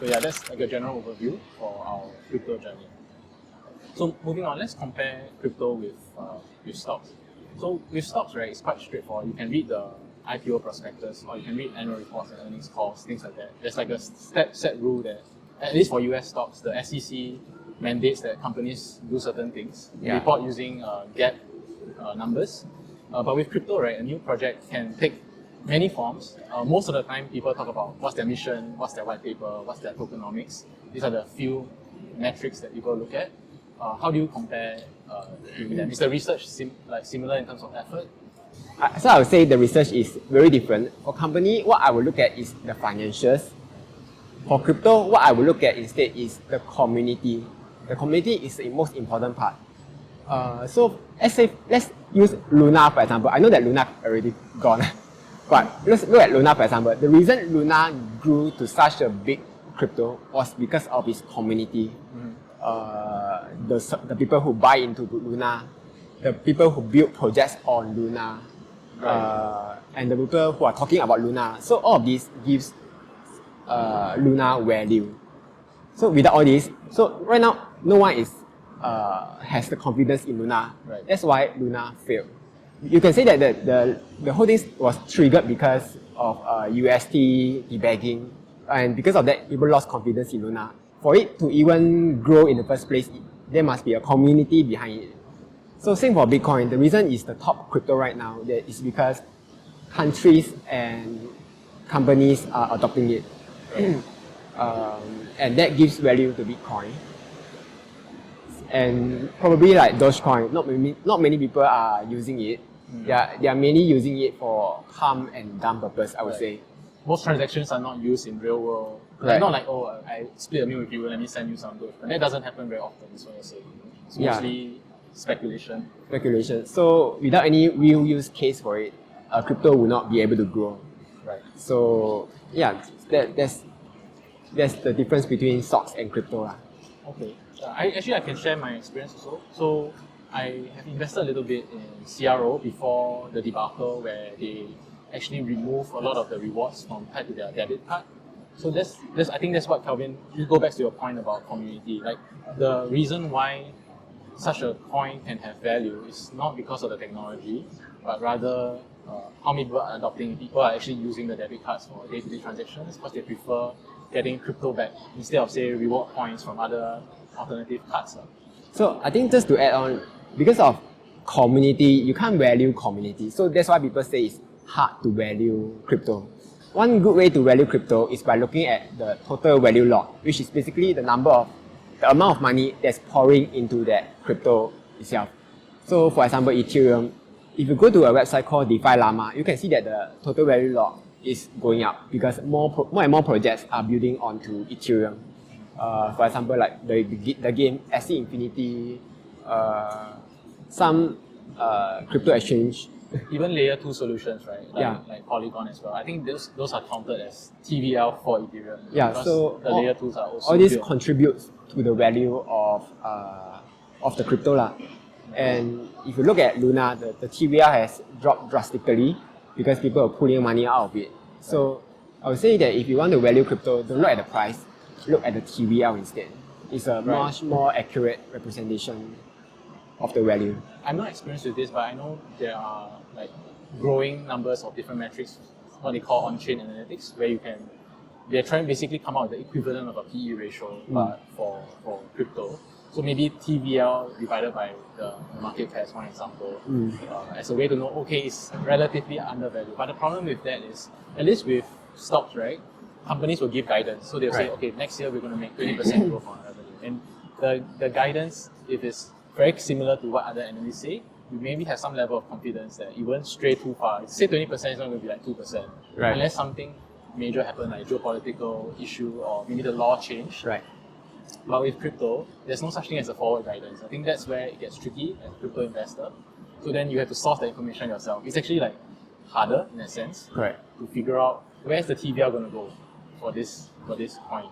So yeah, that's like a general overview for our crypto journey. So moving on, let's compare crypto with stocks. So with stocks, right, it's quite straightforward. You can read the IPO prospectus, or you can read annual reports and earnings calls, things like that. There's like a set rule that, at least for US stocks, the SEC mandates that companies do certain things, report using GAAP numbers. But with crypto, right, a new project can take many forms. Most of the time, people talk about what's their mission, what's their white paper, what's their tokenomics. These are the few metrics that people look at. How do you compare them? Is the research similar in terms of effort? So I would say the research is very different. For company, what I would look at is the financials. For crypto, what I would look at instead is the community. The community is the most important part. So let's use Luna for example. I know that Luna already gone, but let's look at Luna for example. The reason Luna grew to such a big crypto was because of its community. The people who buy into Luna, the people who build projects on Luna, and the people who are talking about Luna. So all of this gives Luna value. So without all this, so right now no one has the confidence in Luna. Right. That's why Luna failed. You can say that the whole thing was triggered because of UST debagging, and because of that, people lost confidence in Luna. For it to even grow in the first place, there must be a community behind it. So same for Bitcoin. The reason it's the top crypto right now that is because countries and companies are adopting it, and that gives value to Bitcoin. And probably like Dogecoin, not many people are using it. They are mainly using it for pump and dump purpose, I would say. Most transactions are not used in real world. Right. Not like, oh, I split a meal with you, let me send you some Doge. And that doesn't happen very often, is what you're saying. It's mostly speculation. Speculation. So without any real use case for it, crypto will not be able to grow. Right. So yeah, that's the difference between stocks and crypto. Okay. I can share my experience also. So I have invested a little bit in CRO before the debacle where they actually remove a lot of the rewards from tied to their debit card. So I think that's what Kelvin, you go back to your point about community. Like the reason why such a coin can have value is not because of the technology, but rather how many people are adopting. People are actually using the debit cards for day-to-day transactions because they prefer getting crypto back instead of, say, reward points from other alternative cards. So I think just to add on, because of community, you can't value community. So that's why people say it's hard to value crypto. One good way to value crypto is by looking at the total value lot, which is basically the amount of money that's pouring into that crypto itself. So for example, Ethereum, if you go to a website called DeFi Llama, you can see that the total value lot is going up because more and more projects are building onto Ethereum. For example, like the game SC Infinity, some crypto exchange. Even layer 2 solutions, right? Like Polygon as well. I think those are counted as TVL for Ethereum. Yeah, because so the layer 2s are also all this built. contributes to the value of the crypto lah. And if you look at Luna, the TVL has dropped drastically because people are pulling money out of it. So I would say that if you want to value crypto, don't look at the price, look at the TVL instead. It's a much more accurate representation of the value. I'm not experienced with this, but I know there are like growing numbers of different metrics, what they call on-chain analytics, where they're trying to basically come out with the equivalent of a PE ratio, but for crypto. So maybe TVL divided by the market cap as one example, as a way to know, okay, it's relatively undervalued. But the problem with that is, at least with stocks, right, companies will give guidance. So they'll say, okay, next year we're going to make 20% growth on revenue. And the guidance, if it's very similar to what other analysts say, you maybe have some level of confidence that it won't stray too far. Say 20% is not going to be like 2%. Right. Unless something major happen, like geopolitical issue or maybe the law change. Right. But with crypto, there's no such thing as a forward guidance. I think that's where it gets tricky as a crypto investor. So then you have to source the information yourself. It's actually like harder in a sense Correct. to figure out where's the TVL going to go for this coin.